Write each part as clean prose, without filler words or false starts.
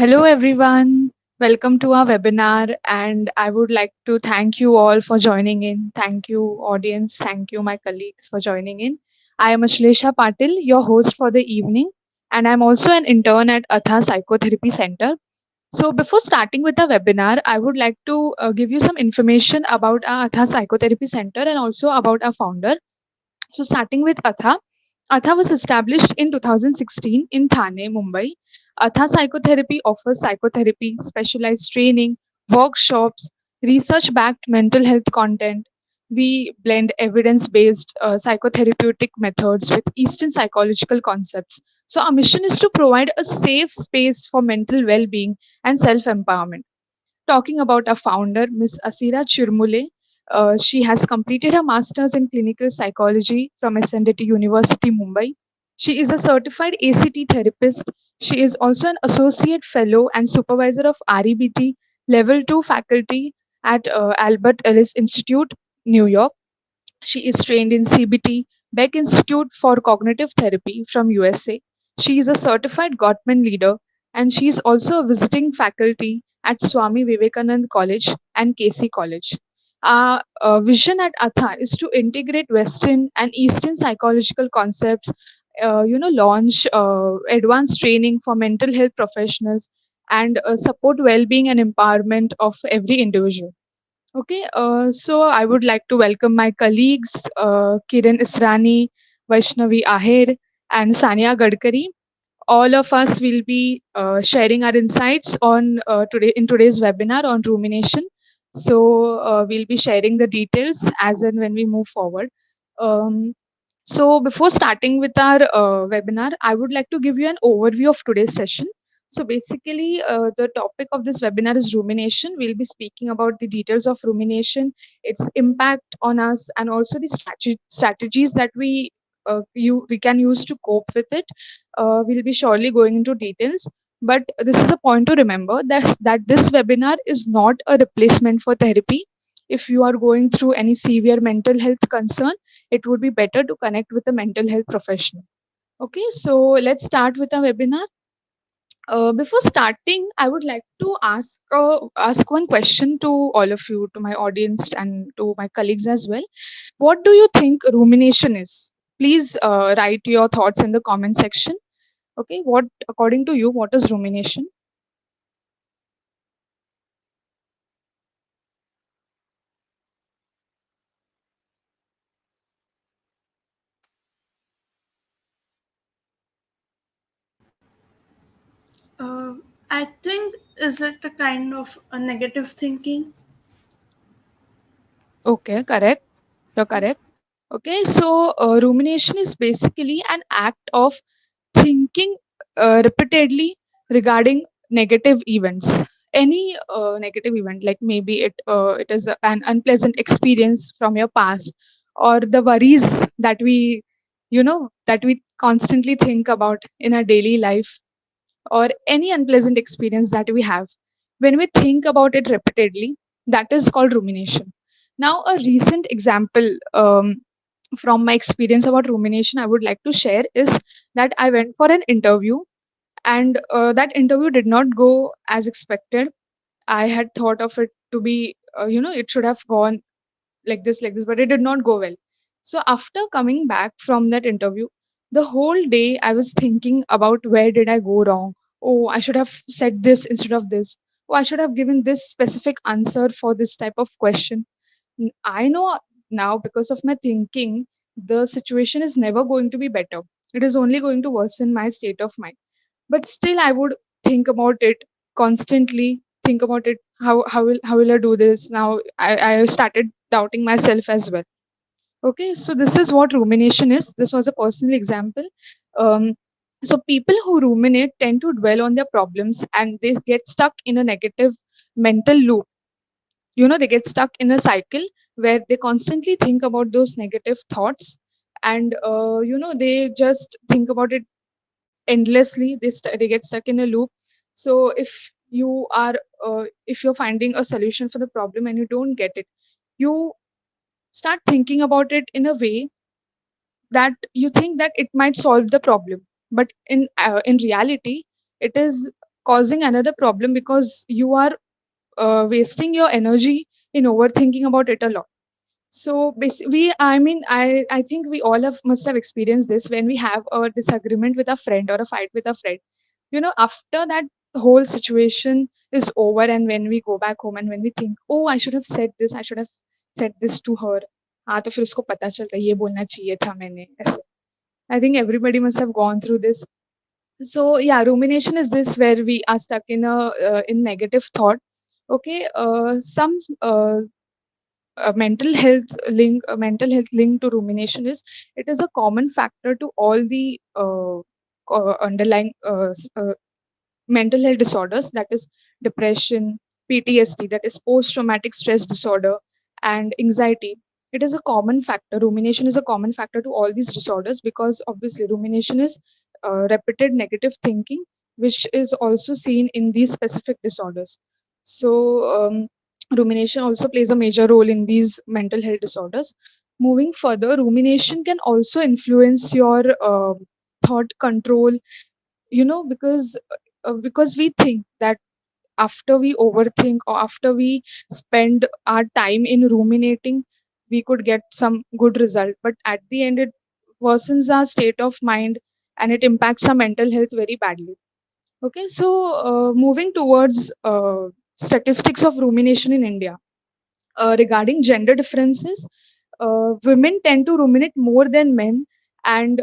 Hello, everyone. Welcome to our webinar, and I would like to thank you all for joining in. Thank you, audience. Thank you, my colleagues, for joining in. I am Ashlesha Patil, your host for the evening, and I'm also an intern at Atha Psychotherapy Center. So, before starting with the webinar, I would like to give you some information about our Atha Psychotherapy Center and also about our founder. So, starting with Atha, Atha was established in 2016 in Thane, Mumbai. Atha Psychotherapy offers psychotherapy, specialized training, workshops, research backed mental health content. We blend evidence based psychotherapeutic methods with Eastern psychological concepts. So, our mission is to provide a safe space for mental well being and self empowerment. Talking about our founder, Ms. Asira Chirmule. She has completed her master's in clinical psychology from SNDT University, Mumbai. She is a certified ACT therapist. She is also an associate fellow and supervisor of REBT Level 2 faculty at Albert Ellis Institute, New York. She is trained in CBT, Beck Institute for Cognitive Therapy from USA. She is a certified Gottman leader and she is also a visiting faculty at Swami Vivekanand College and KC College. Our vision at Atha is to integrate Western and Eastern psychological concepts, launch advanced training for mental health professionals and support well-being and empowerment of every individual. Okay, so I would like to welcome my colleagues, Kiran Israni, Vaishnavi Ahir, and Sania Gadkari. All of us will be sharing our insights on today's webinar on rumination. So we'll be sharing the details as and when we move forward. Um, so before starting with our webinar, I would like to give you an overview of today's session. So basically, the topic of this webinar is rumination. We'll be speaking about the details of rumination, its impact on us, and also the strategies that we can use to cope with it. We'll be surely going into details, but this is a point to remember that this webinar is not a replacement for therapy. If you are going through any severe mental health concern, it would be better to connect with a mental health professional. Okay, so let's start with our webinar. Before starting, I would like to ask one question to all of you, to my audience and to my colleagues as well. What do you think rumination is? Please write your thoughts in the comment section. Okay, what according to you, what is rumination? Uh, I think is it a kind of a negative thinking? Okay, correct. You're correct. Okay, so rumination is basically an act of thinking repeatedly regarding negative events. Any negative event, like maybe it is an unpleasant experience from your past, or the worries that we constantly think about in our daily life, or any unpleasant experience that we have. When we think about it repeatedly, that is called rumination. Now, a recent example from my experience about rumination I would like to share is that I went for an interview, and that interview did not go as expected. I had thought of it to be, it should have gone like this, but it did not go well. So after coming back from that interview, the whole day I was thinking about where did I go wrong. Oh, I should have said this instead of this. Oh, I should have given this specific answer for this type of question. I know now, because of my thinking, the situation is never going to be better. It is only going to worsen my state of mind. But still, I would think about it constantly. Think about it. How will I do this now? I started doubting myself as well. Okay, so this is what rumination is. This was a personal example. Um, so people who ruminate tend to dwell on their problems and they get stuck in a negative mental loop. They get stuck in a cycle where they constantly think about those negative thoughts, and they just think about it endlessly. They get stuck in a loop. So if you're finding a solution for the problem and you don't get it, you start thinking about it in a way that you think that it might solve the problem, but in reality it is causing another problem because you are wasting your energy in overthinking about it a lot. So basically, I think we all have must have experienced this when we have a disagreement with a friend or a fight with a friend. After that whole situation is over, and when we go back home and when we think, oh, I should have said this, I should have said this to her. हाँ तो फिर उसको पता चलता है ये बोलना चाहिए था मैंने ऐसे. I think everybody must have gone through this. So yeah, rumination is this where we are stuck in negative thought. Okay, some mental health link to rumination is it is a common factor to all the underlying mental health disorders, that is depression, PTSD, that is post traumatic stress disorder, and anxiety. It is a common factor. Rumination is a common factor to all these disorders because obviously rumination is repeated negative thinking, which is also seen in these specific disorders. So rumination also plays a major role in these mental health disorders. Moving further, rumination can also influence your thought control, because we think that after we overthink or after we spend our time in ruminating, we could get some good result, but at the end it worsens our state of mind and it impacts our mental health very badly. Okay, so moving towards statistics of rumination in India. Regarding gender differences, women tend to ruminate more than men, and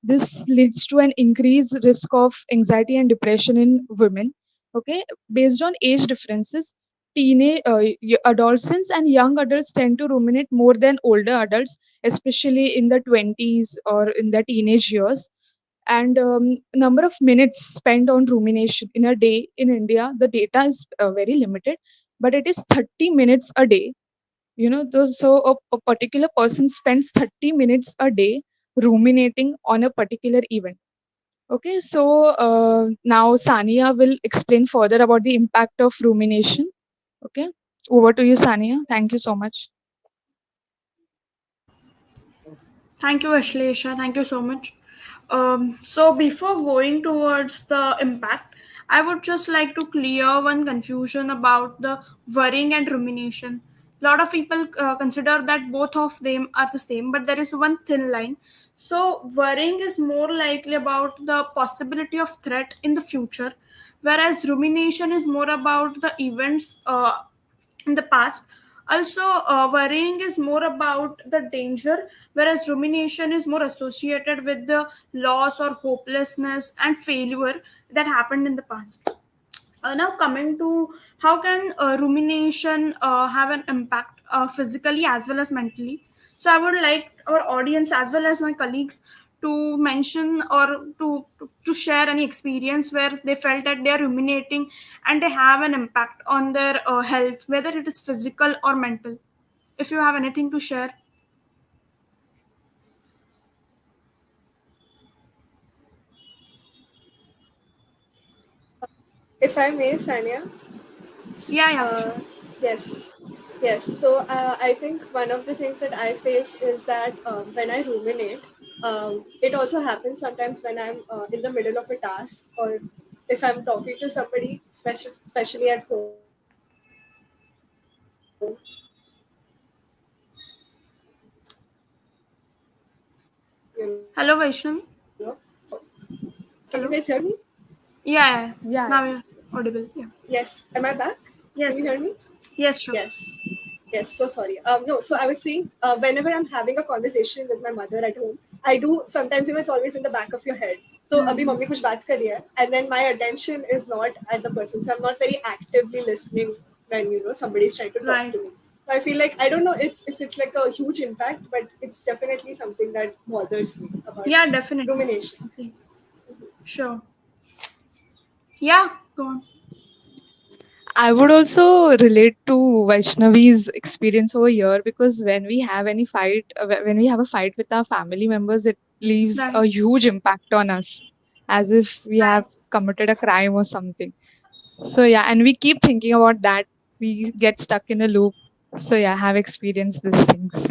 this leads to an increased risk of anxiety and depression in women. Okay, based on age differences, adolescents and young adults tend to ruminate more than older adults, especially in the 20s or in the teenage years. And number of minutes spent on rumination in a day in India, the data is very limited, but it is 30 minutes a day. So a particular person spends 30 minutes a day ruminating on a particular event. Okay, so now Sania will explain further about the impact of rumination. Okay, over to you, Sania. Thank you so much. Thank you, Ashlesha. Thank you so much. So, before going towards the impact, I would just like to clear one confusion about the worrying and rumination. A lot of people consider that both of them are the same, but there is one thin line. So, worrying is more likely about the possibility of threat in the future, whereas rumination is more about the events in the past. Also, worrying is more about the danger, whereas rumination is more associated with the loss or hopelessness and failure that happened in the past. Now, coming to how can rumination have an impact physically as well as mentally. So, I would like our audience as well as my colleagues to mention or to share any experience where they felt that they are ruminating and they have an impact on their health, whether it is physical or mental. If you have anything to share. If I may, Sanya. Yeah, yeah, sure. Yes, yes. So I think one of the things that I face is that when I ruminate, it also happens sometimes when I'm in the middle of a task or if I'm talking to somebody, especially at home, Hello, Vaishnavi. So, can you Hello. guys hear me? Yeah, yeah. Yeah, Now yeah. you're audible. Yeah. Yes. Am I back? Can Yes, you hear yes. me? Yes, sure. Yes. Yes, so sorry. No, so I was saying, whenever I'm having a conversation with my mother at home, I do sometimes, it's always in the back of your head. So, abhi Hmm. mummy kuch baat kar rahi hai, and then my attention is not at the person. So, I'm not very actively listening when, somebody's trying to talk Right. to me. So, I feel like, I don't know if it's like a huge impact, but it's definitely something that bothers me about Yeah, definitely. rumination. Okay. Sure. Yeah, go on. I would also relate to Vaishnavi's experience over here because when we have a fight with our family members, it leaves Right. a huge impact on us, as if we have Right. committed a crime or something. So yeah, and we keep thinking about that. We get stuck in a loop. So yeah, I have experienced these things.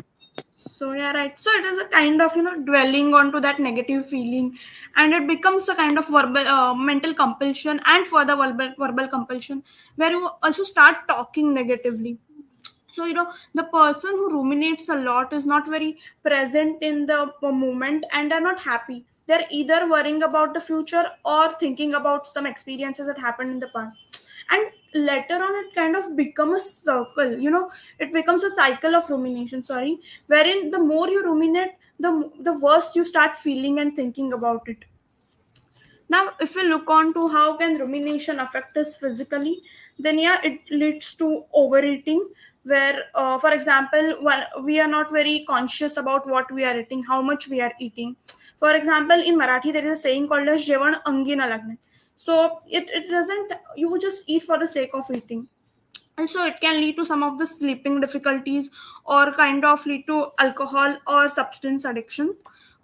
So yeah, right. So it is a kind of dwelling onto that negative feeling, and it becomes a kind of verbal, mental compulsion, and further verbal compulsion, where you also start talking negatively. So the person who ruminates a lot is not very present in the moment, and are not happy. They're either worrying about the future or thinking about some experiences that happened in the past, and later on it kind of become a circle. It becomes a cycle of rumination, sorry, wherein the more you ruminate, the worse you start feeling and thinking about it. Now, if we look on to how can rumination affect us physically, then yeah, it leads to overeating, where, for example, we are not very conscious about what we are eating, how much we are eating. For example, in Marathi, there is a saying called as "Jevan angi na lagne." So it doesn't. You just eat for the sake of eating. Also, it can lead to some of the sleeping difficulties, or kind of lead to alcohol or substance addiction.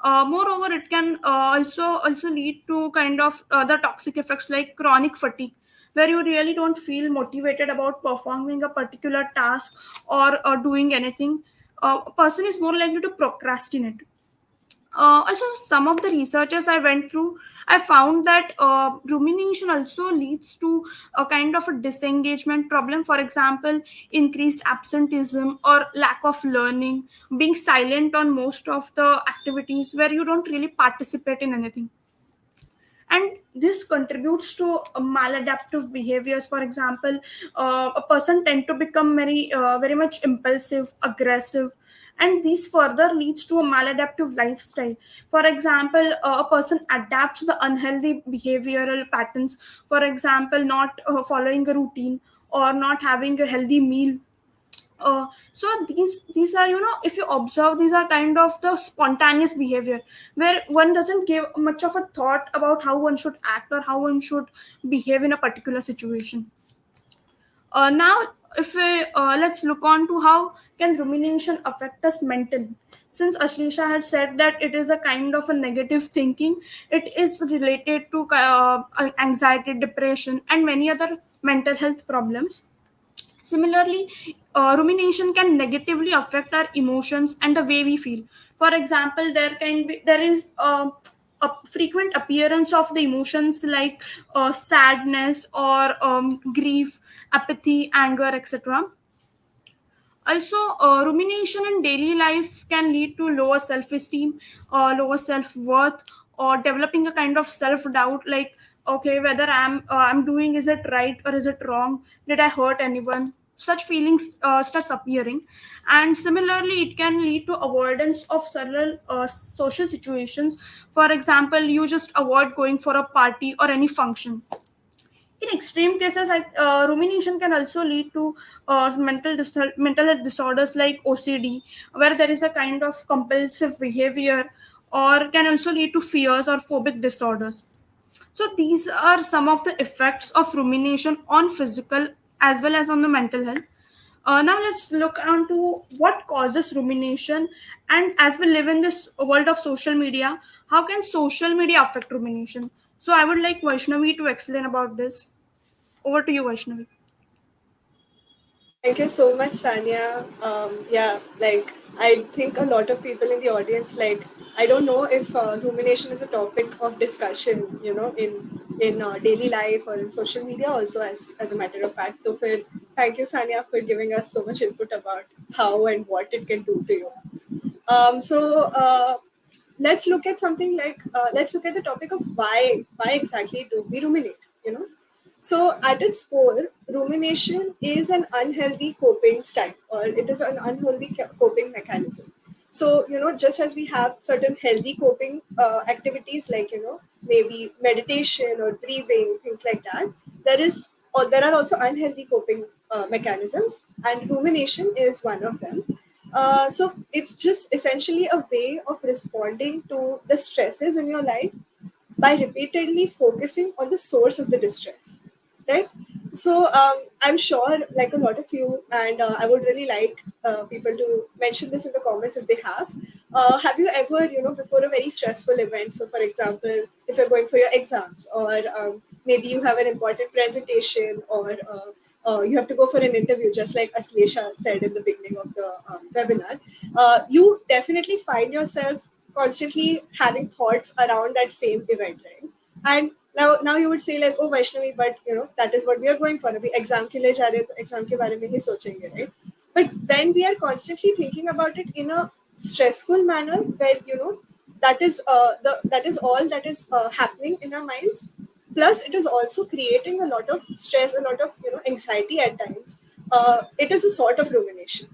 Moreover, it can also lead to kind of other toxic effects like chronic fatigue, where you really don't feel motivated about performing a particular task, or doing anything. A person is more likely to procrastinate. Also, some of the researchers I went through, I found that rumination also leads to a kind of a disengagement problem. For example, increased absenteeism or lack of learning, being silent on most of the activities where you don't really participate in anything. And this contributes to maladaptive behaviors. For example, a person tend to become very much impulsive, aggressive, and this further leads to a maladaptive lifestyle. For example, a person adapts to the unhealthy behavioral patterns. For example, not following a routine, or not having a healthy meal. So these are, if you observe, these are kind of the spontaneous behavior, where one doesn't give much of a thought about how one should act or how one should behave in a particular situation. Now, if we let's look on to how can rumination affect us mentally. Since Ashlisha had said that it is a kind of a negative thinking, it is related to anxiety, depression, and many other mental health problems. Similarly, rumination can negatively affect our emotions and the way we feel. For example, there is a frequent appearance of the emotions like sadness, or grief, apathy, anger, etc. Also, rumination in daily life can lead to lower self-esteem, lower self-worth, or developing a kind of self-doubt, like, okay, whether I'm doing, is it right or is it wrong? Did I hurt anyone? Such feelings starts appearing. And similarly, it can lead to avoidance of several social situations. For example, you just avoid going for a party or any function. In extreme cases, rumination can also lead to mental health disorders like OCD, where there is a kind of compulsive behavior, or can also lead to fears or phobic disorders. So these are some of the effects of rumination on physical as well as on the mental health. Now let's look onto what causes rumination, and as we live in this world of social media, how can social media affect rumination? So I would like Vaishnavi to explain about this. Over to you, Vaishnavi. Thank you so much, Sanya. Yeah, like I think a lot of people in the audience, like I don't know if rumination is a topic of discussion, in daily life or in social media also, as a matter of fact. So, thank you, Sanya, for giving us so much input about how and what it can do to you. So let's look at something like let's look at the topic of why exactly do we ruminate. So at its core, rumination is an unhealthy coping style, or it is an unhealthy coping mechanism. So just as we have certain healthy coping activities, like maybe meditation or breathing, things like that, there are also unhealthy coping mechanisms, and rumination is one of them. So it's just essentially a way of responding to the stresses in your life by repeatedly focusing on the source of the distress, right? So I'm sure, like a lot of you, and I would really like people to mention this in the comments if they have you ever, before a very stressful event, so for example, if you're going for your exams, or maybe you have an important presentation, or you have to go for an interview, just like Aslesha said in the beginning of the webinar, you definitely find yourself constantly having thoughts around that same event, right? And now you would say like, oh Vaishnavi, but that is what we are going for. अभी exam के लिए जा रहे हैं तो exam के बारे में ही सोचेंगे, right? But when we are constantly thinking about it in a stressful manner, where that is all that is happening in our minds, plus it is also creating a lot of stress, a lot of anxiety at times. It is a sort of rumination.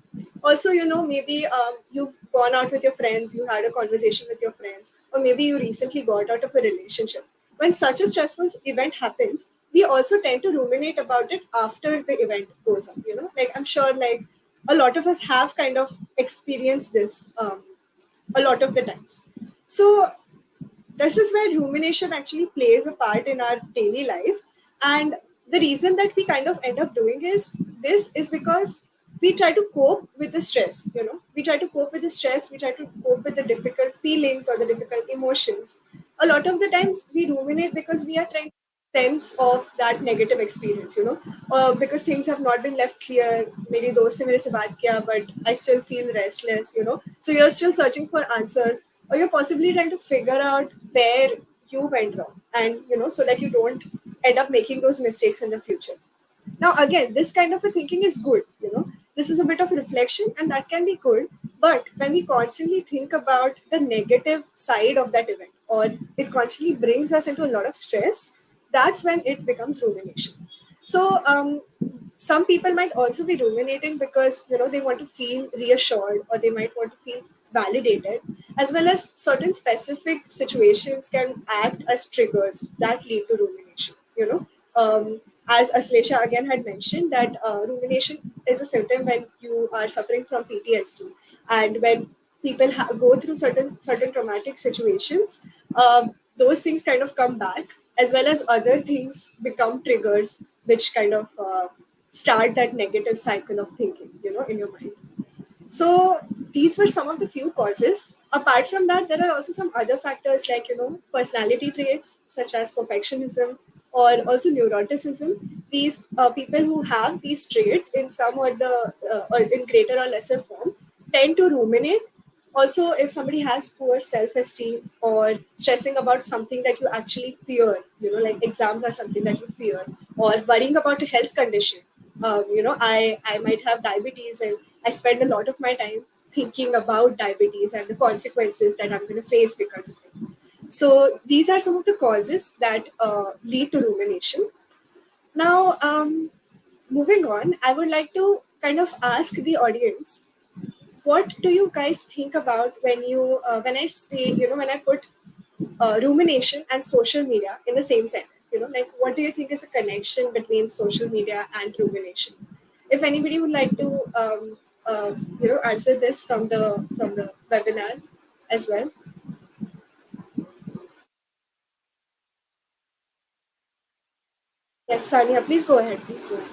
Also, maybe you've gone out with your friends, you had a conversation with your friends, or maybe you recently got out of a relationship. When such a stressful event happens, we also tend to ruminate about it after the event goes on. Like I'm sure, like a lot of us have kind of experienced this a lot of the times. So this is where rumination actually plays a part in our daily life. And the reason that we kind of end up doing is because we try to cope with the stress. We try to cope with the stress, we try to cope with the difficult feelings or the difficult emotions. A lot of the times we ruminate because we are trying to sense of that negative experience, because things have not been left clear. Maybe dost ne mere se baat kiya, but I still feel restless, so you're still searching for answers, or you're possibly trying to figure out where you went wrong, and so that you don't end up making those mistakes in the future. Now again, this kind of a thinking is good. This is a bit of a reflection, and that can be good. But when we constantly think about the negative side of that event, or it constantly brings us into a lot of stress, that's when it becomes rumination. So some people might also be ruminating because they want to feel reassured, or they might want to feel validated, as well as certain specific situations can act as triggers that lead to rumination. As Aslesha again had mentioned, that rumination is a symptom when you are suffering from PTSD, and when people go through certain traumatic situations, those things kind of come back, as well as other things become triggers, which kind of start that negative cycle of thinking, in your mind. So these were some of the few causes. Apart from that, there are also some other factors like personality traits such as perfectionism or also neuroticism. These people who have these traits in some or in greater or lesser form tend to ruminate. Also, if somebody has poor self-esteem or stressing about something that you actually fear, like exams are something that you fear, or worrying about a health condition. I might have diabetes, and I spend a lot of my time thinking about diabetes and the consequences that I'm going to face because of it. So these are some of the causes that lead to rumination. Now, moving on, I would like to kind of ask the audience, what do you guys think about when I say, when I put rumination and social media in the same sentence? Like, what do you think is the connection between social media and rumination? If anybody would like to answer this from the webinar as well. Yes, Sania, please go ahead. Please go ahead.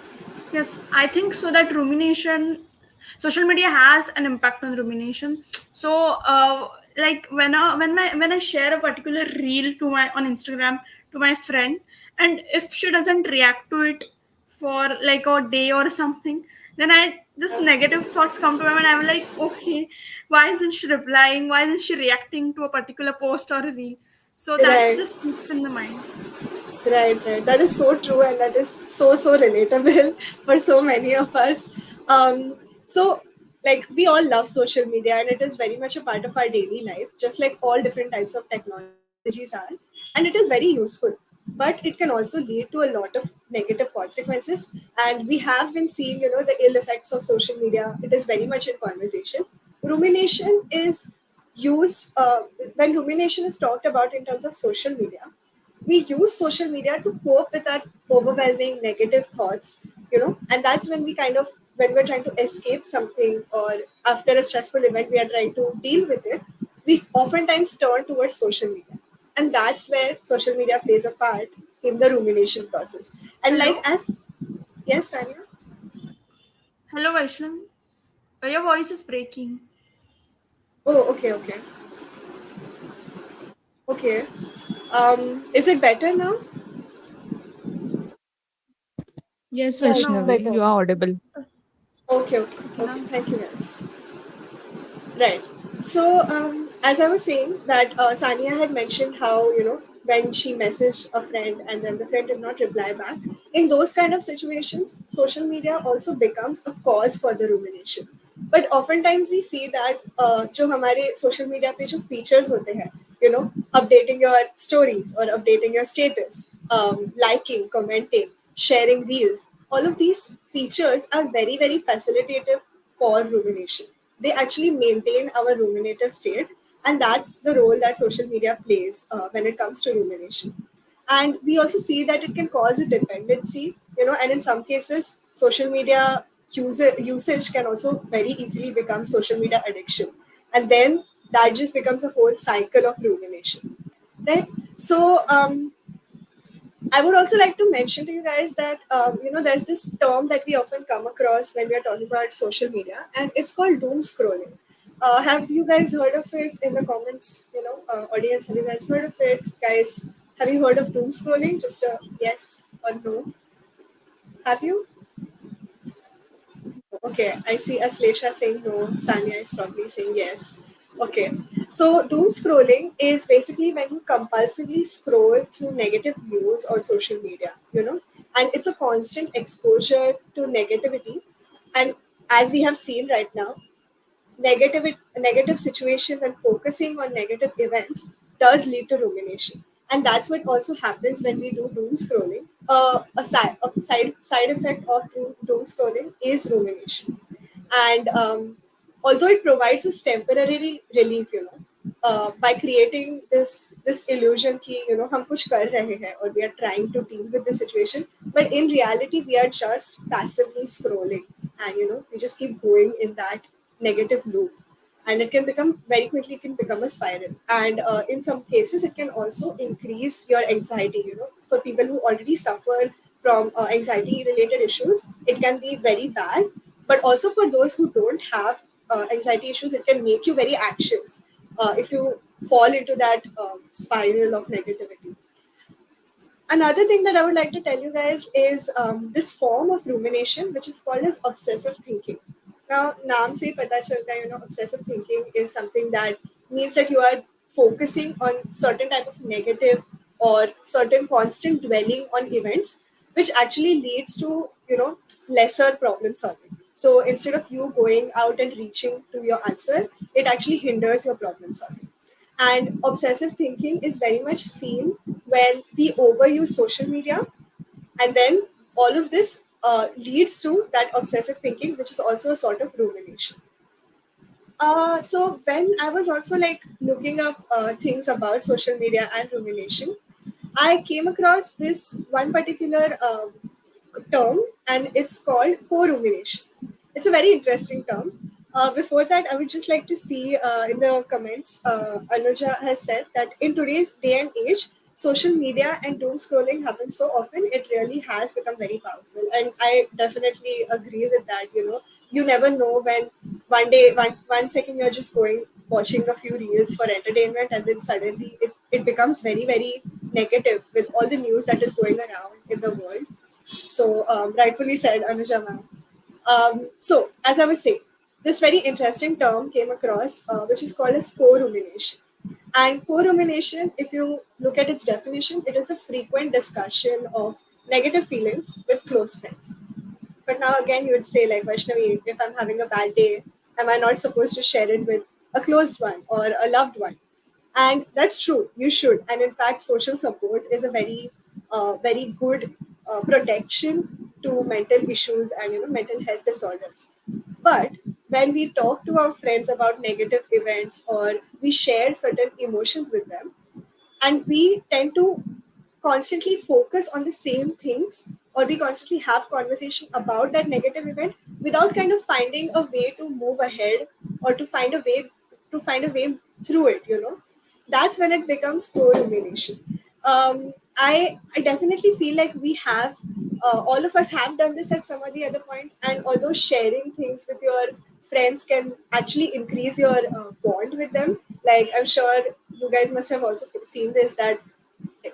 Yes, I think so that rumination, social media has an impact on rumination. So, like when I share a particular reel to my on Instagram to my friend, and if she doesn't react to it for like a day or something, then I just negative thoughts come to my mind. I'm like, okay, why isn't she replying? Why isn't she reacting to a particular post or a reel? So that Right. just keeps in the mind. Right. That is so true, and that is so relatable for so many of us. So, like, we all love social media, and it is very much a part of our daily life, just like all different types of technologies are, and it is very useful. But it can also lead to a lot of negative consequences, and we have been seeing, the ill effects of social media. It is very much in conversation. Rumination is used when rumination is talked about in terms of social media. We use social media to cope with our overwhelming negative thoughts, and that's when when we're trying to escape something, or after a stressful event we are trying to deal with it, we oftentimes turn towards social media, and that's where social media plays a part in the rumination process. And like, Hello, as yes, Anya. hello, Vaishnavi. Your voice is breaking. Oh, okay. Is it better now? Yes, Yeah, it's No. Vaishnavi, better. you are audible. Okay, okay, Okay, okay. now. Thank you, guys. Right. So, as I was saying, that Sania had mentioned how, when she messaged a friend and then the friend did not reply back, in those kind of situations, social media also becomes a cause for the rumination. But oftentimes we see that जो हमारे social media पे जो features होते हैं, updating your stories or updating your status, liking, commenting, sharing reels, all of these features are very, very facilitative for rumination. They actually maintain our ruminative state, and that's the role that social media plays when it comes to rumination. And we also see that it can cause a dependency, and in some cases social media usage can also very easily become social media addiction, and then that just becomes a whole cycle of rumination, right? So I would also like to mention to you guys that there's this term that we often come across when we are talking about social media, and it's called doom scrolling. Have you guys heard of it in the comments? Audience, have you guys heard of it, guys? Have you heard of doom scrolling? Just a yes or no. Have you? Okay, I see Aslesha saying no. Sanya is probably saying yes. Okay, so doom scrolling is basically when you compulsively scroll through negative news or social media, and it's a constant exposure to negativity. And as we have seen right now, negative situations and focusing on negative events does lead to rumination, and that's what also happens when we do doom scrolling. A side effect of doom scrolling is rumination, and although it provides us temporary relief, by creating this illusion कि हम कुछ कर रहे हैं or we are trying to deal with the situation, but in reality we are just passively scrolling, and we just keep going in that negative loop, and it can become very quickly, it can become a spiral, and in some cases it can also increase your anxiety. For people who already suffer from anxiety related issues, it can be very bad, but also for those who don't have anxiety issues, it can make you very anxious if you fall into that spiral of negativity. Another thing that I would like to tell you guys is this form of rumination, which is called as obsessive thinking. Now, naam se hi pata chalta hai, obsessive thinking is something that means that you are focusing on certain type of negative or certain constant dwelling on events, which actually leads to lesser problem solving. So instead of you going out and reaching to your answer, it actually hinders your problem solving. And obsessive thinking is very much seen when we overuse social media, and then all of this leads to that obsessive thinking, which is also a sort of rumination. So when I was also like looking up things about social media and rumination, I came across this one particular term, and it's called co-rumination. It's a very interesting term. Before that, I would just like to see in the comments, Anuja has said that in today's day and age, social media and doom scrolling happen so often, it really has become very powerful. And I definitely agree with that. You never know when one second you're just going watching a few reels for entertainment, and then suddenly it becomes very, very negative with all the news that is going around in the world. So, rightfully said, Anuja ma'am. So, as I was saying, this very interesting term came across, which is called as co-rumination. And co-rumination, if you look at its definition, it is the frequent discussion of negative feelings with close friends. But now again, you would say, like, Vaishnavi, if I'm having a bad day, am I not supposed to share it with a close one or a loved one? And that's true, you should. And in fact, social support is a very good protection to mental issues and mental health disorders. But when we talk to our friends about negative events, or we share certain emotions with them, and we tend to constantly focus on the same things, or we constantly have conversation about that negative event without kind of finding a way to move ahead, or to find a way through it, that's when it becomes co-rumination. I definitely feel like we have all of us have done this at some or the other point, and although sharing things with your friends can actually increase your bond with them, like I'm sure you guys must have also seen this, that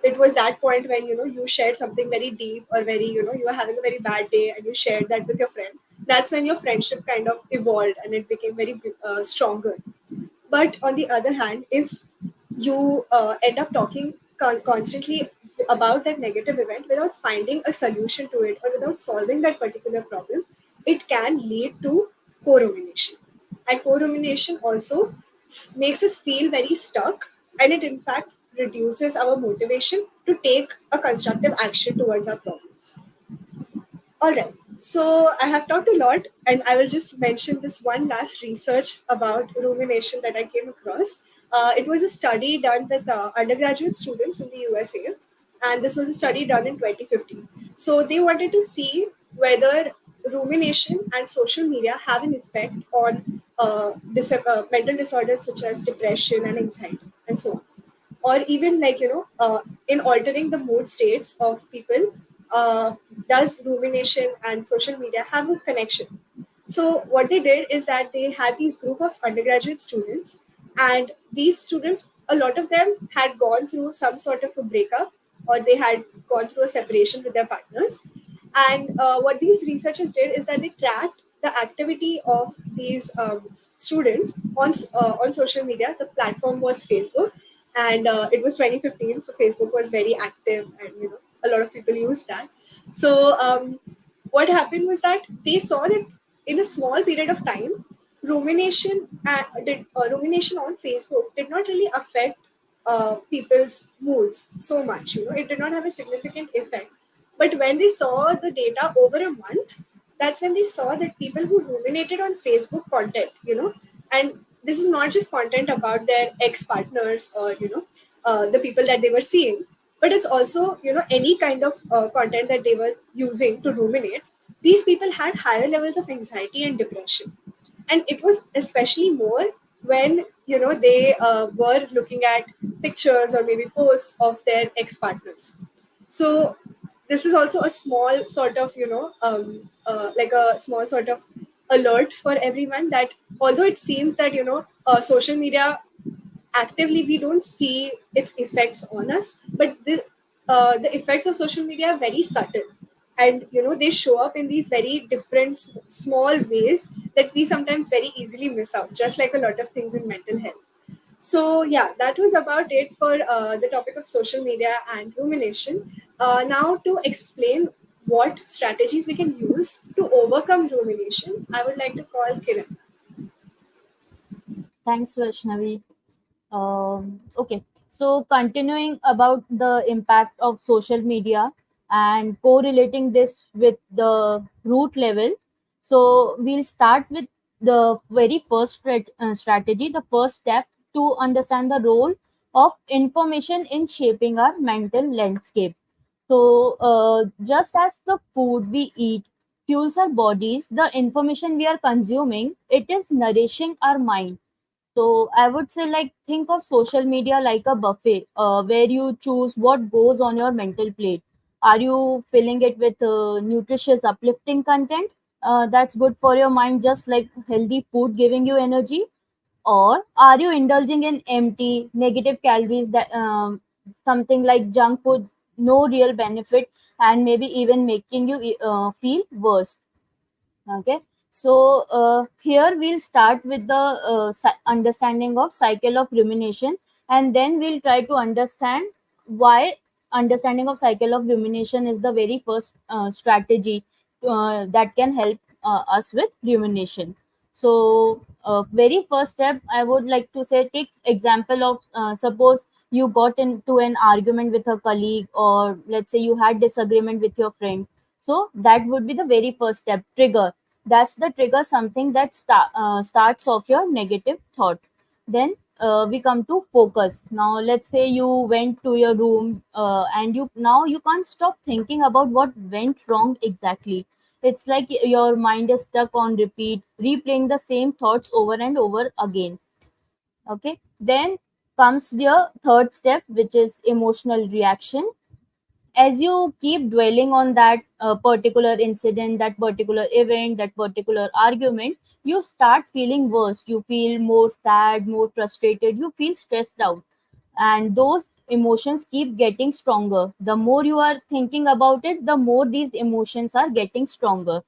it was that point when you shared something very deep, or very you were having a very bad day and you shared that with your friend. That's when your friendship kind of evolved and it became very stronger. But on the other hand, if you end up talking constantly about that negative event without finding a solution to it, or without solving that particular problem, it can lead to co-rumination. And co-rumination also makes us feel very stuck, and it in fact reduces our motivation to take a constructive action towards our problems. All right. So I have talked a lot, and I will just mention this one last research about rumination that I came across. It was a study done with undergraduate students in the USA, and this was a study done in 2015. So they wanted to see whether rumination and social media have an effect on mental disorders such as depression and anxiety, and so on, or even like in altering the mood states of people. Does rumination and social media have a connection? So what they did is that they had these group of undergraduate students, and these students, a lot of them had gone through some sort of a breakup, or they had gone through a separation with their partners. And what these researchers did is that they tracked the activity of these students on social media. The platform was Facebook, and it was 2015, so Facebook was very active, and a lot of people used that. So what happened was that they saw that in a small period of time, rumination on Facebook did not really affect people's moods so much. It did not have a significant effect. But when they saw the data over a month, that's when they saw that people who ruminated on Facebook content, and this is not just content about their ex partners, or the people that they were seeing, but it's also any kind of content that they were using to ruminate. These people had higher levels of anxiety and depression, and it was especially more when they were looking at pictures or maybe posts of their ex partners. So this is also a small sort of like a small sort of alert for everyone, that although it seems that social media actively we don't see its effects on us, but the effects of social media are very subtle, and they show up in these very different small ways that we sometimes very easily miss out, just like a lot of things in mental health. So yeah, that was about it for the topic of social media and rumination. Now to explain what strategies we can use to overcome rumination, I would like to call Kiran. Thanks, Vaishnavi. Okay, so continuing about the impact of social media and correlating this with the root level. So we'll start with the very first strategy, the first step to understand the role of information in shaping our mental landscape. So just as the food we eat fuels our bodies, the information we are consuming, it is nourishing our mind. So I would say, like, think of social media like a buffet where you choose what goes on your mental plate. Are you filling it with nutritious, uplifting content that's good for your mind, just like healthy food giving you energy? Or are you indulging in empty, negative calories that something like junk food, no real benefit, and maybe even making you feel worse? Okay, so here we'll start with the understanding of cycle of rumination, and then we'll try to understand why understanding of cycle of rumination is the very first strategy that can help us with rumination. So very first step, I would like to say, take example of suppose you got into an argument with a colleague, or let's say you had disagreement with your friend. So that would be the very first step, trigger. That's the trigger, something that starts off your negative thought. Then we come to focus. Now let's say you went to your room and you can't stop thinking about what went wrong exactly. It's like your mind is stuck on repeat, replaying the same thoughts over and over again. Okay, then comes your third step, which is emotional reaction. As you keep dwelling on that particular incident, that particular event, that particular argument, you start feeling worse. You feel more sad, more frustrated, you feel stressed out. and those emotions keep getting stronger. The more you are thinking about it, the more these emotions are getting stronger.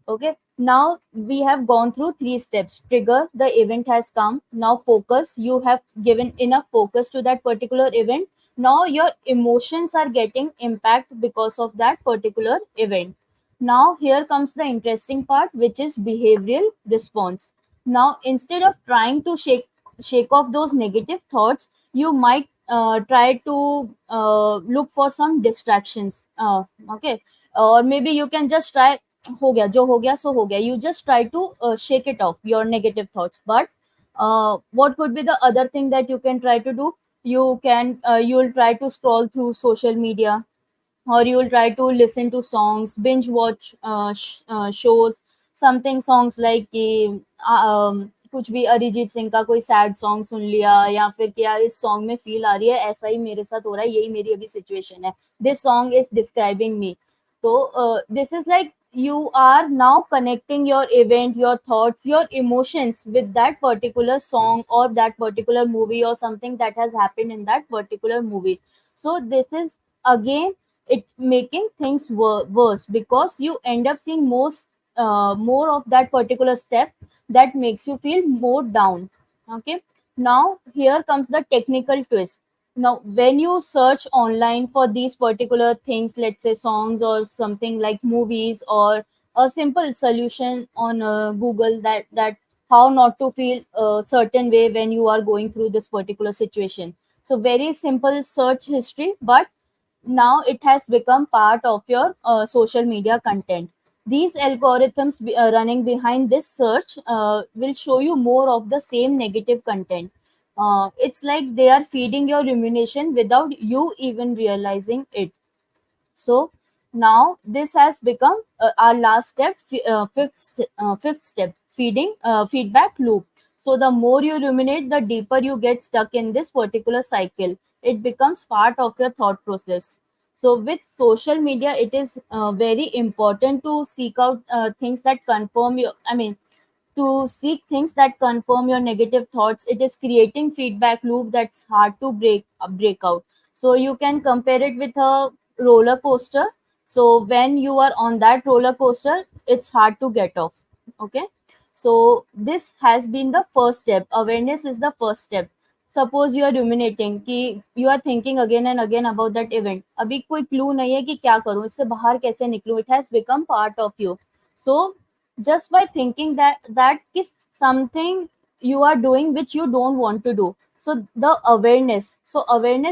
Okay, now we have gone through three steps. Trigger, the event has come. Now focus, you have given enough focus to that particular event. Now your emotions are getting impact because of that particular event. Now here comes the interesting part, which is behavioral response. Now instead of trying to shake off those negative thoughts, you might try to look for some distractions. Okay, or maybe you can just try, हो गया जो हो गया सो हो गया, you just try to shake it off your negative thoughts. But what could be the other thing that you can try to do? You'll try to scroll through social media, or you'll try to listen to songs, binge watch shows, something songs like कि कुछ भी अरिजीत सिंह का कोई sad song सुन लिया, या फिर कि यार इस सॉन्ग में फील आ रही है, ऐसा ही मेरे साथ हो रहा है, यही मेरी अभी सिचुएशन है, this song is describing me. So this is like you are now connecting your event, your thoughts, your emotions with that particular song or that particular movie or something that has happened in that particular movie. So this is again it making things worse, because you end up seeing more of that particular step that makes you feel more down. Okay, now here comes the technical twist. Now when you search online for these particular things, let's say songs or something like movies, or a simple solution on Google, that how not to feel a certain way when you are going through this particular situation. So very simple search history, but now it has become part of your social media content. These algorithms running behind this search will show you more of the same negative content. It's like they are feeding your rumination without you even realizing it. So now this has become our last step, fifth step, feedback loop. So the more you ruminate, the deeper you get stuck in this particular cycle. It becomes part of your thought process. So with social media, it is very important to seek out things that confirm your. I mean, to seek things that confirm your negative thoughts. It is creating feedback loop that's hard to break out. So you can compare it with a roller coaster. So when you are on that roller coaster, it's hard to get off. Okay, so this has been the first step. Awareness is the first step. Suppose you are ruminating कि you are thinking again and again about that event. अभी कोई clue नहीं है कि क्या करूं, इससे बाहर कैसे निकलूं. It has become part of you. So just by thinking that is something you are doing which you don't want to do. So the awareness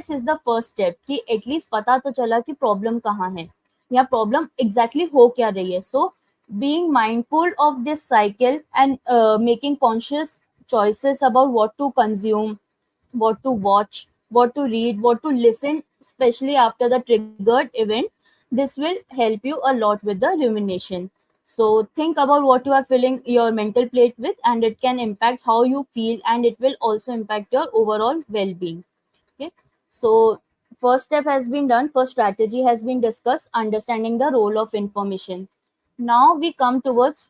is the first step कि at least पता तो चला कि problem कहाँ है या problem exactly हो क्या रही है. So being mindful of this cycle and making conscious choices about what to consume, what to watch, what to read, what to listen, especially after the triggered event. This will help you a lot with the rumination. So think about what you are filling your mental plate with, and it can impact how you feel, and it will also impact your overall well-being. Okay, so first step has been done, first strategy has been discussed, understanding the role of information. Now we come towards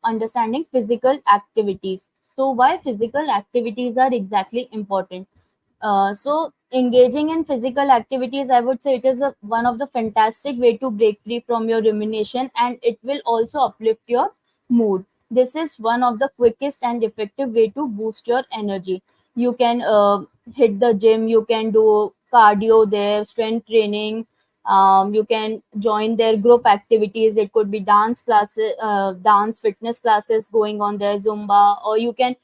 understanding physical activities. So why physical activities are exactly important? So engaging in physical activities, I would say it is one of the fantastic way to break free from your rumination, and it will also uplift your mood. This is one of the quickest and effective way to boost your energy. You can hit the gym, you can do cardio there, strength training. You can join their group activities. It could be dance classes, dance fitness classes going on there, Zumba, or you can,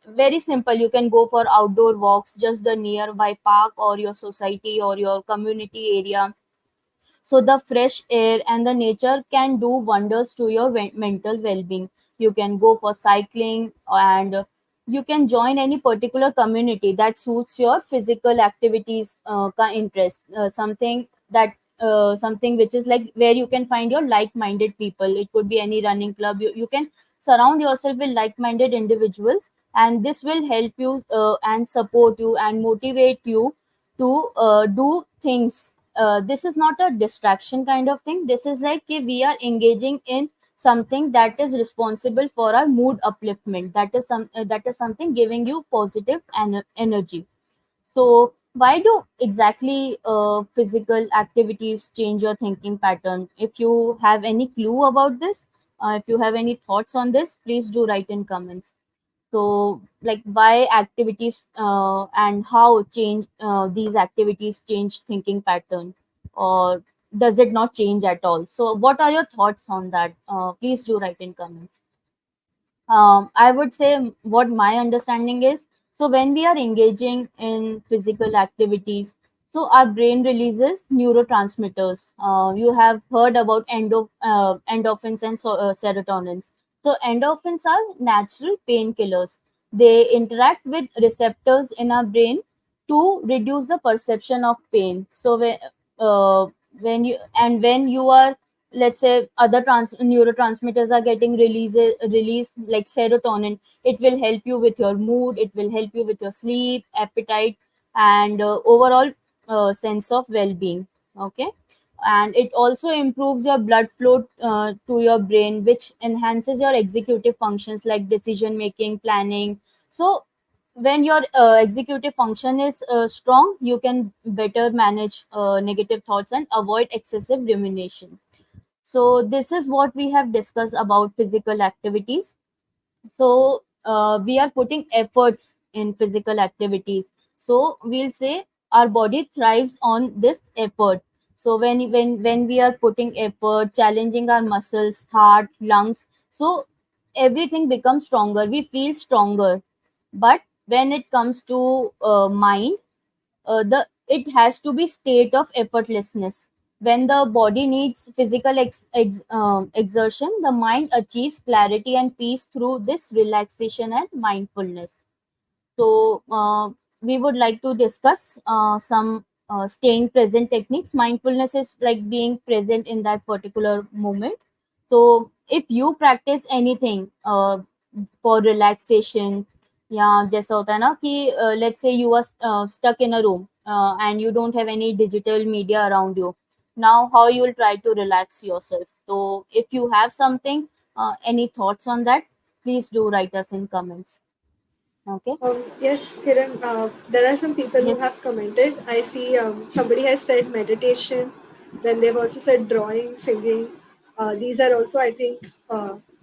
very simple, you can go for outdoor walks, just the nearby park or your society or your community area. So the fresh air and the nature can do wonders to your mental well-being. You can go for cycling, and you can join any particular community that suits your physical activities interest, something which is like where you can find your like-minded people. It could be any running club. You can surround yourself with like-minded individuals, and this will help you and support you and motivate you to do things. This is not a distraction kind of thing. This is like we are engaging in something that is responsible for our mood upliftment. That is something giving you positive energy. So Why do exactly physical activities change your thinking pattern? If you have any clue about this, if you have any thoughts on this, please do write in comments. So, like, why activities and how change these activities change thinking pattern, or does it not change at all? So, what are your thoughts on that? Please do write in comments. I would say what my understanding is. So when we are engaging in physical activities, so our brain releases neurotransmitters. You have heard about endorphins and serotonins. So endorphins are natural painkillers. They interact with receptors in our brain to reduce the perception of pain. So uh, when you are, let's say, other neurotransmitters are getting released like serotonin, it will help you with your mood, it will help you with your sleep, appetite, and overall sense of well-being. Okay, and it also improves your blood flow to your brain, which enhances your executive functions like decision making, planning. So when your executive function is strong, you can better manage negative thoughts and avoid excessive rumination. So this is what we have discussed about physical activities. So we are putting efforts in physical activities. So we'll say our body thrives on this effort. So when we are putting effort, challenging our muscles, heart, lungs, so everything becomes stronger. We feel stronger. But when it comes to mind, the it has to be state of effortlessness. When the body needs physical exertion, the mind achieves clarity and peace through this relaxation and mindfulness. So, we would like to discuss some staying present techniques. Mindfulness is like being present in that particular moment. So, if you practice anything for relaxation, या जैसा होता है ना कि let's say you are stuck in a room and you don't have any digital media around you. Now, how you will try to relax yourself? So, if you have something, any thoughts on that, please do write us in comments. Okay. Yes, Kiran, there are some people who have Yes. commented. I see somebody has said meditation, then they've also said drawing, singing. These are also, I think,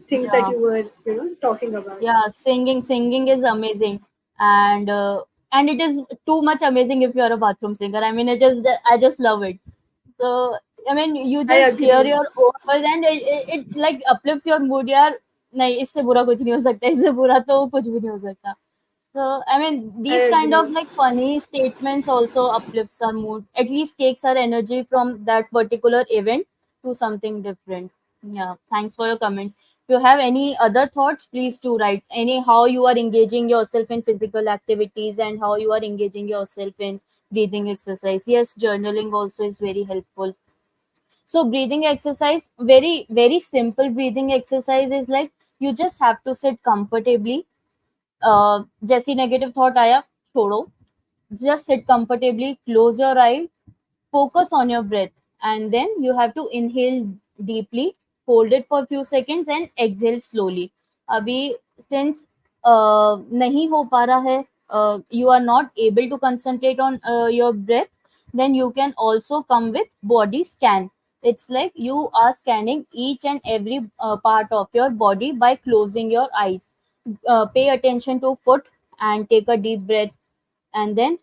things that Yeah. you were, talking about. Yeah. Singing is amazing, and it is too much amazing if you are a bathroom singer. I mean, it is. I just love it. So I mean, you I just hear agree. your own voice, and it like uplifts your mood. यार नहीं इससे बुरा कुछ नहीं हो सकता, इससे बुरा तो कुछ भी नहीं हो सकता. So I mean, I these kind of agree. like funny statements also uplifts our mood. At least takes our energy from that particular event to something different. Yeah. Thanks for your comments. If you have any other thoughts, please do write. Any how you are engaging yourself in physical activities and how you are engaging yourself in breathing exercise. Yes, journaling also is very helpful. So breathing exercise, very simple breathing exercise is like you just have to sit comfortably. जैसी negative thought आया छोड़ो, just sit comfortably, close your eyes, focus on your breath, and then you have to inhale deeply, hold it for a few seconds and exhale slowly. अभी since नहीं हो पा रहा है, you are not able to concentrate on your breath, then you can also come with body scan. It's like you are scanning each and every part of your body by closing your eyes. Pay attention to foot and take a deep breath, and then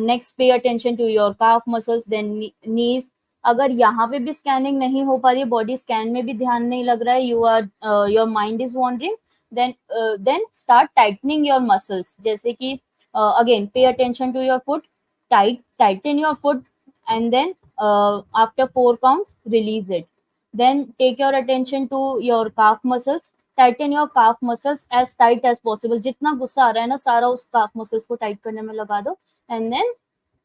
next pay attention to your calf muscles, then knees. अगर यहाँ पे भी scanning नहीं हो पा रही है, body scan में भी ध्यान नहीं लग रहा है, you are your mind is wandering, then start tightening your muscles. जैसे कि again pay attention to your foot, tighten your foot, and then after 4 counts release it. Then take your attention to your calf muscles, tighten your calf muscles as tight as possible. जितना गुस्सा आ रहा है ना, सारा उस calf muscles को tight करने में लगा दो, and then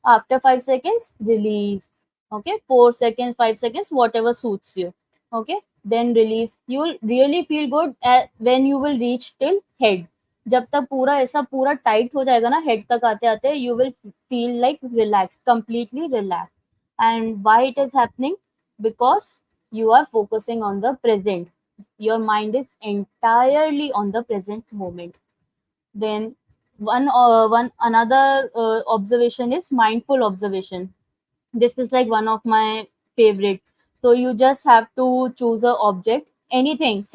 after 5 seconds release. Okay, 4 seconds, 5 seconds, whatever suits you. Okay, then release. You will really feel good when you will reach till head. जब तक पूरा ऐसा पूरा टाइट हो जाएगा ना, हेड तक आते आते you will feel like relax, completely relaxed. And why it is happening? Because you are focusing on the present. Your mind is entirely on the present moment. Then One another observation is mindful observation. This is like one of my favorite. So you just have to choose a object, anything,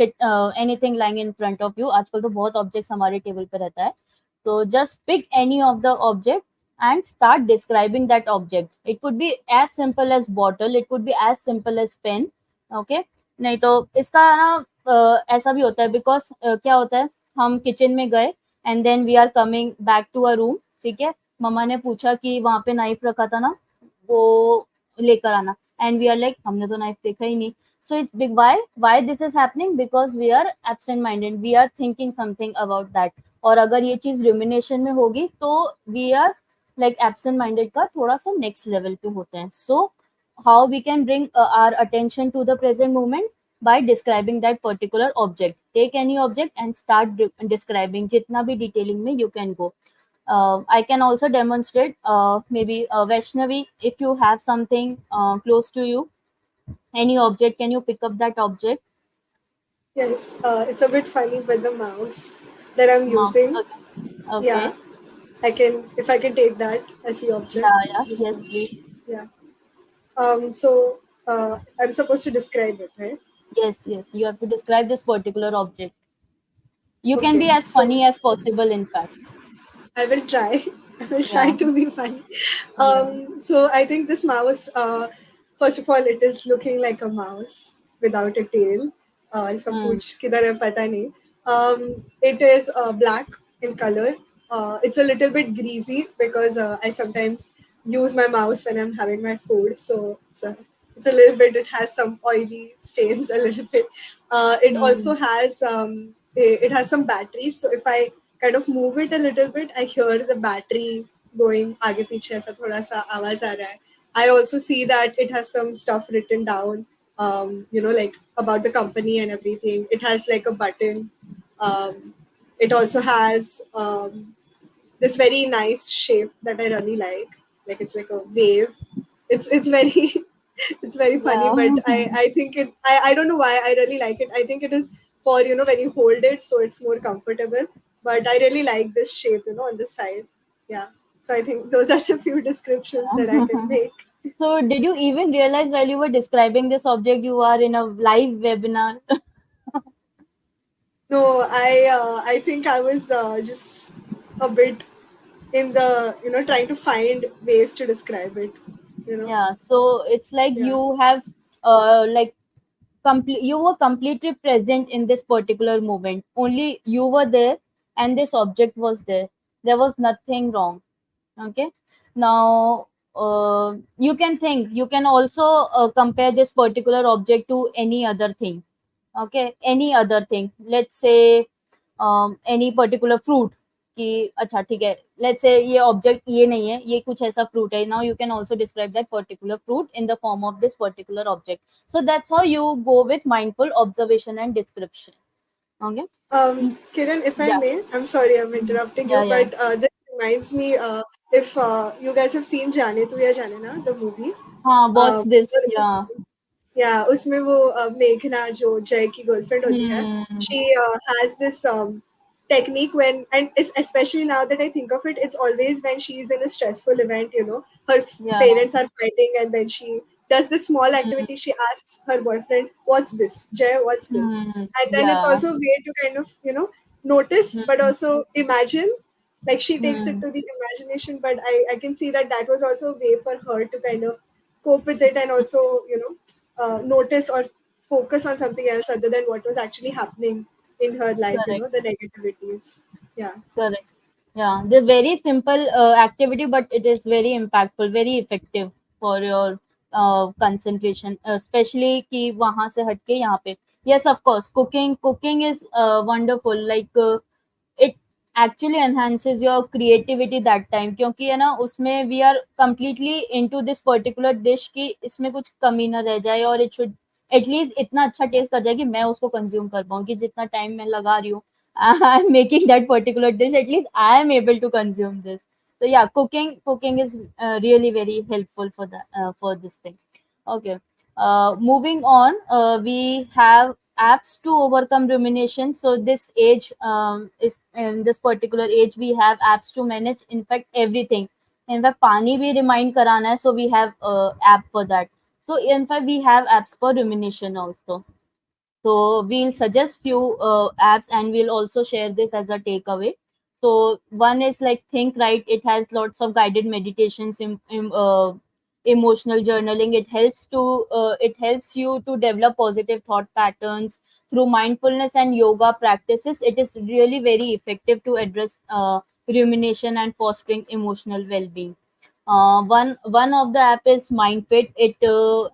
anything lying in front of you. आजकल तो बहुत objects हमारे table पे रहता है. So just pick any of the object and start describing that object. It could be as simple as bottle, it could be as simple as pen. Okay, नहीं तो इसका ना ऐसा भी होता है, बिकॉज क्या होता है, हम किचन में गए and then we are coming back to a room. ठीक है, मम्मा ने पूछा कि वहां पे नाइफ रखा था ना, वो लेकर आना, एंड वी आर लाइक हमने तो नाइफ देखा ही नहीं. So it's big why this is happening, because we are absent minded, we are thinking something about that. और अगर ये चीज रुमिनेशन में होगी तो we are like absent minded का थोड़ा सा नेक्स्ट लेवल पे होते हैं. So how we can bring our attention to the present moment by describing that particular object. Take any object and start describing, jitna bhi detailing mein you can go. I can also demonstrate, maybe Vaishnavi, if you have something close to you, any object, can you pick up that object? Yes, it's a bit funny, but the mouse that I'm Mouse. using, Okay. Okay. yeah, I can, if I can take that as the object, Yeah, yeah. just Yes, please. yeah. So I'm supposed to describe it, right? Yes, yes. You have to describe this particular object. You can be Okay, as so funny as possible, in fact. I will try. I will try Yeah. to be funny. Yeah. So I think this mouse, first of all, it is looking like a mouse without a tail. इसका Hmm. पूंछ किधर है पता नहीं. It is black in color. It's a little bit greasy because I sometimes use my mouse when I'm having my food. So it's a little bit. It has some oily stains a little bit. It also Hmm. has it has some batteries. So if I kind of move it a little bit, I hear the battery going आगे पीछे ऐसा थोड़ा सा आवाज आ रहा है. I also see that it has some stuff written down, like about the company and everything. It has like a button. It also has this very nice shape that I really like. Like it's like a wave. It's very it's very funny, Yeah. but I think I don't know why I really like it. I think it is for when you hold it, so it's more comfortable. But I really like this shape, on the side. Yeah. So I think those are the few descriptions that I can make. So, did you even realize while you were describing this object, you are in a live webinar? No, I think I was just a bit in the trying to find ways to describe it. You know, Yeah. So it's like yeah. you have, like, you were completely present in this particular moment. Only you were there, and this object was there. There was nothing wrong. Okay. Now, you can think. You can also compare this particular object to any other thing. Okay, any other thing. Let's say any particular fruit. कि अच्छा ठीक है, let's say ये object ये नहीं है, ये कुछ ऐसा फ्रूट है. Now you can also describe that particular fruit in the form of this particular object. So that's how you go with mindful observation and description. Okay. Kiran, if I या. may, I'm sorry I'm interrupting या you, या. but this reminds me, if you guys have seen Jaane Tu Ya Jaane Na, the movie. हाँ, what's this. और या. या उसमें वो मेघना जो जय की गर्लफ्रेंड होती है, she has this technique when, and it's especially now that I think of it, it's always when she's in a stressful event, her या. parents are fighting, and then she does this small activity. She asks her boyfriend, what's this, Jay, what's this? And then या. it's also a way to kind of notice, but also imagine, like she takes it to the imagination. But I can see that that was also a way for her to kind of cope with it, and also notice or focus on something else other than what was actually happening in her life, correct. the negativities. Yeah. Correct. Yeah, the very simple activity, but it is very impactful, very effective for your concentration, especially कि वहाँ से हट के यहाँ पे. Yes, of course, cooking is wonderful. Like it actually enhances your creativity that time, क्योंकि है ना उसमें we are completely into this particular dish कि इसमें कुछ कमी ना रह जाए, और it should at least इतना अच्छा टेस्ट कर जाए कि मैं उसको कंज्यूम कर पाऊँ, कि जितना टाइम मैं लगा रही हूँ I'm making that particular dish, at least I am able to consume this. So yeah, cooking is really very helpful for that, for this thing. Okay. Moving on, we have apps to overcome rumination. So this age is in this particular age we have apps to manage in fact everything. In fact pani bhi remind karana hai, so we have app for that. So in fact we have apps for rumination also. So we'll suggest few apps and we'll also share this as a takeaway. So one is like Think Right. It has lots of guided meditations, emotional journaling. It helps you to develop positive thought patterns through mindfulness and yoga practices. It is really very effective to address rumination and fostering emotional well-being. One of the app is MindFit. It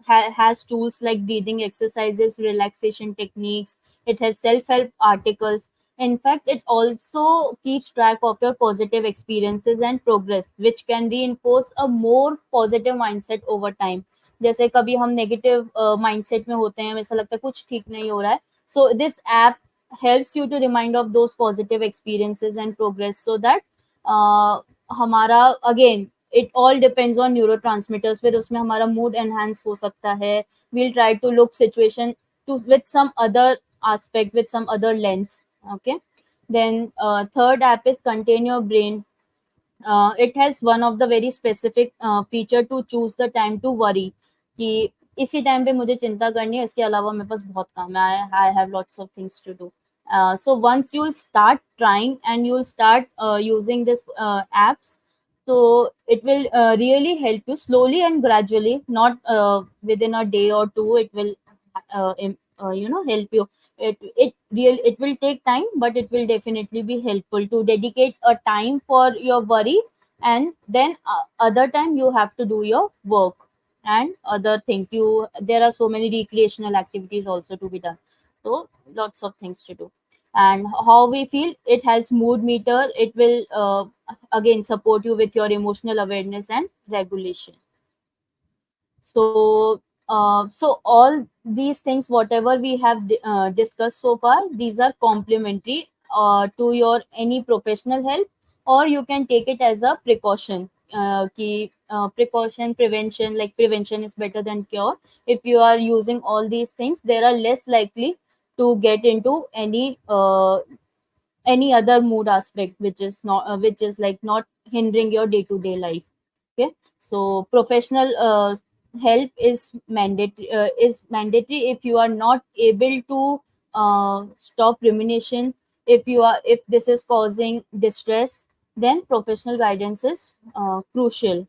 has tools like breathing exercises, relaxation techniques. It has self-help articles. In fact, it also keeps track of your positive experiences and progress, which can reinforce a more positive mindset over time. जैसे कभी हम negative mindset में होते हैं, वैसा लगता है कुछ ठीक नहीं हो रहा है. So this app helps you to remind of those positive experiences and progress, so that हमारा again it all depends on neurotransmitters. फिर उसमें हमारा mood enhance हो सकता है. We'll try to look situation to with some other aspect, with some other lens. Okay. Then third app is Contain Your Brain. It has one of the very specific feature to choose the time to worry. कि इसी time पे मुझे चिंता करनी है, इसके अलावा मेरे पास बहुत काम है. I have lots of things to do. So once you'll start trying and you'll start using this apps, so it will really help you slowly and gradually, not within a day or two. It will help you. It will take time, but it will definitely be helpful to dedicate a time for your worry, and then other time you have to do your work and other things. There are so many recreational activities also to be done. So lots of things to do. And how we feel, it has mood meter. It will again support you with your emotional awareness and regulation. So all these things whatever we have discussed so far, these are complementary to your any professional help, or you can take it as a precaution. Precaution, prevention, like prevention is better than cure. If you are using all these things, they are less likely to get into any other mood aspect which is like not hindering your day to day life. Okay. So professional help is mandatory if you are not able to stop rumination. If this is causing distress, then professional guidance is crucial.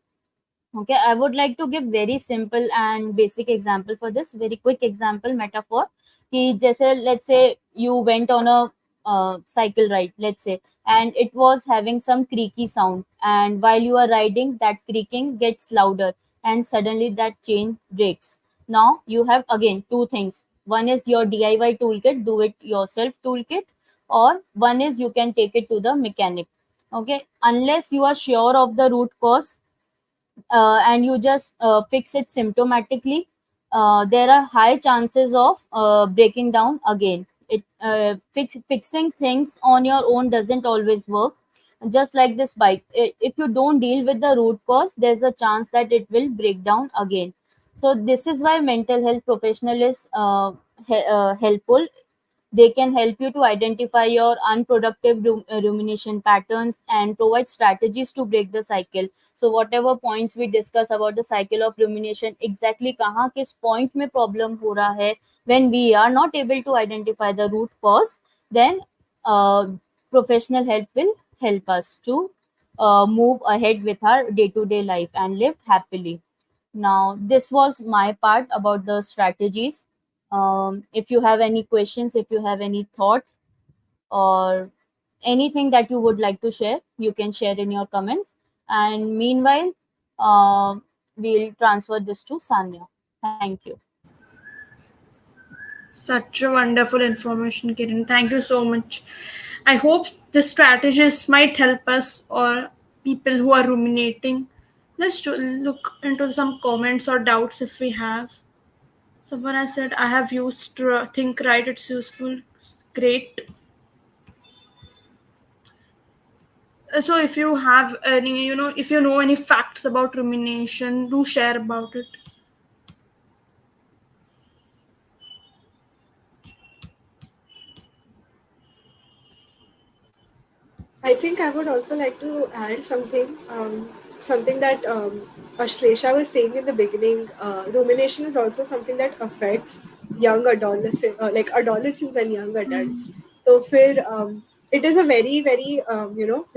Okay, I would like to give very simple and basic example for this. Very quick example metaphor. कि जैसे let's say you went on a cycle ride, let's say, and it was having some creaky sound. And while you are riding, that creaking gets louder, and suddenly that chain breaks. Now you have again two things. One is your DIY toolkit, do it yourself toolkit, or one is you can take it to the mechanic. Okay, unless you are sure of the root cause, and you just fix it symptomatically, there are high chances of breaking down again. Fixing things on your own doesn't always work. Just like this bike, if you don't deal with the root cause, there's a chance that it will break down again. So this is why mental health professional is helpful. They can help you to identify your unproductive rumination patterns and provide strategies to break the cycle. So whatever points we discuss about the cycle of rumination, exactly कहाँ किस point में problem हो रहा है, when we are not able to identify the root cause, then uh, professional help will help us to move ahead with our day-to-day life and live happily. Now, this was my part about the strategies. If you have any questions, if you have any thoughts, or anything that you would like to share, you can share in your comments. And meanwhile, we'll transfer this to Sanya. Thank you. Such a wonderful information, Kiran. Thank you so much. I hope this strategies might help us or people who are ruminating. Let's look into some comments or doubts if we have. Someone has said, I have used Think Right, it's useful. Great. So if you have any, if you know any facts about rumination, do share about it. think I would also like to add something that Ashlesha was saying in the beginning. Rumination is also something that affects young like adolescents and young adults. So, it is a very very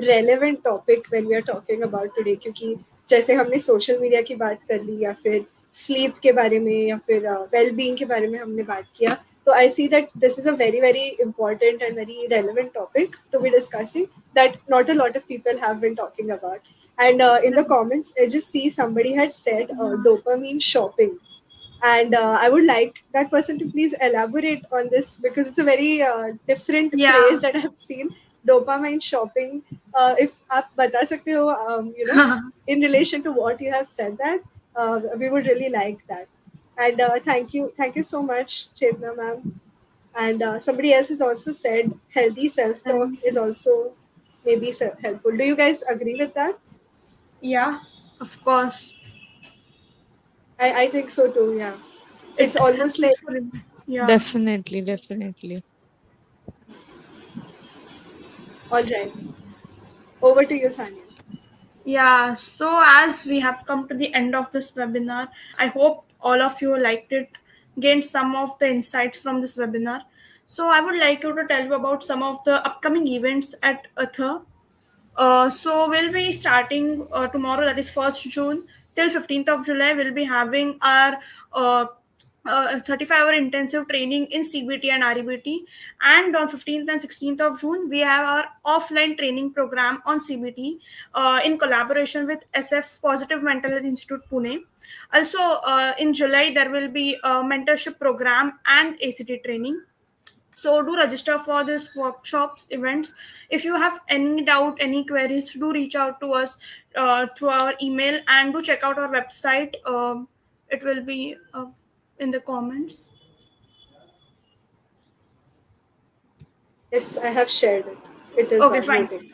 relevant topic when we are talking about today. क्योंकि जैसे हमने social media की बात कर ली या फिर sleep के बारे में या फिर वेल बीइंग के बारे में हमने बात किया. So I see that this is a very, very important and very relevant topic to be discussing that not a lot of people have been talking about. And in the comments, I just see somebody had said dopamine shopping. And I would like that person to please elaborate on this because it's a very different Yeah. phrase that I've seen. Dopamine shopping. If आप बता सकते हो, in relation to what you have said that, we would really like that. And thank you so much, Chetna ma'am. And somebody else has also said healthy self-talk is also maybe helpful. Do you guys agree with that? Yeah, of course. I think so too. Yeah, it's It almost happens like for everyone. Yeah. Definitely, definitely. all right. Over to you, Sanya. Yeah, so as we have come to the end of this webinar, I hope all of you liked it, gained some of the insights from this webinar. So I would like you to tell you about some of the upcoming events at Atha. So we'll be starting tomorrow, that is 1st June till 15th of July. We'll be having our 35-hour intensive training in CBT and REBT. And on 15th and 16th of June, we have our offline training program on CBT in collaboration with SF Positive Mental Health Institute Pune. Also, in July, there will be a mentorship program and ACT training. So do register for this workshops events. If you have any doubt, any queries, do reach out to us through our email, and do check out our website. It will be in the comments. Yes, I have shared it. It is Okay, fine. waiting.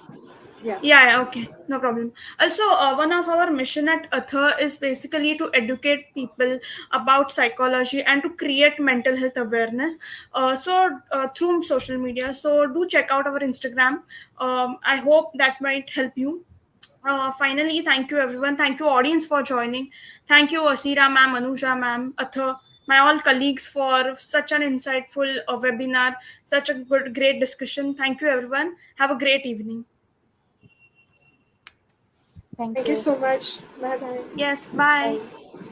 Yeah. Yeah, okay, no problem. Also, one of our mission at Atha is basically to educate people about psychology and to create mental health awareness. Through social media. So do check out our Instagram. I hope that might help you. Finally, thank you everyone. Thank you audience for joining. Thank you Asira ma'am, Anuja ma'am, Atha, my all colleagues for such an insightful webinar, such a great discussion. Thank you everyone. Have a great evening. Thank Thank you you. so much. Bye bye. Yes, bye. Bye.